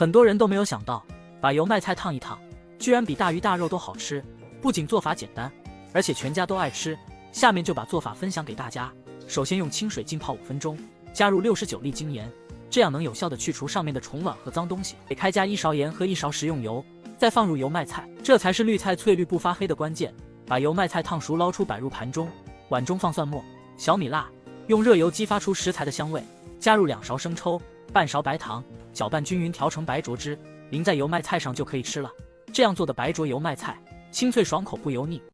很多人都没有想到，把油麦菜烫一烫，居然比大鱼大肉都好吃。不仅做法简单，而且全家都爱吃。下面就把做法分享给大家。首先用清水浸泡5分钟，加入69粒精盐，这样能有效的去除上面的虫卵和脏东西。给开加1勺盐和1勺食用油，再放入油麦菜，这才是绿菜翠绿不发黑的关键。把油麦菜烫熟捞出，摆入盘中。碗中放蒜末、小米辣，用热油激发出食材的香味。加入2勺生抽，半勺白糖，搅拌均匀，调成白灼汁，淋在油麦菜上就可以吃了。这样做的白灼油麦菜，清脆爽口不油腻。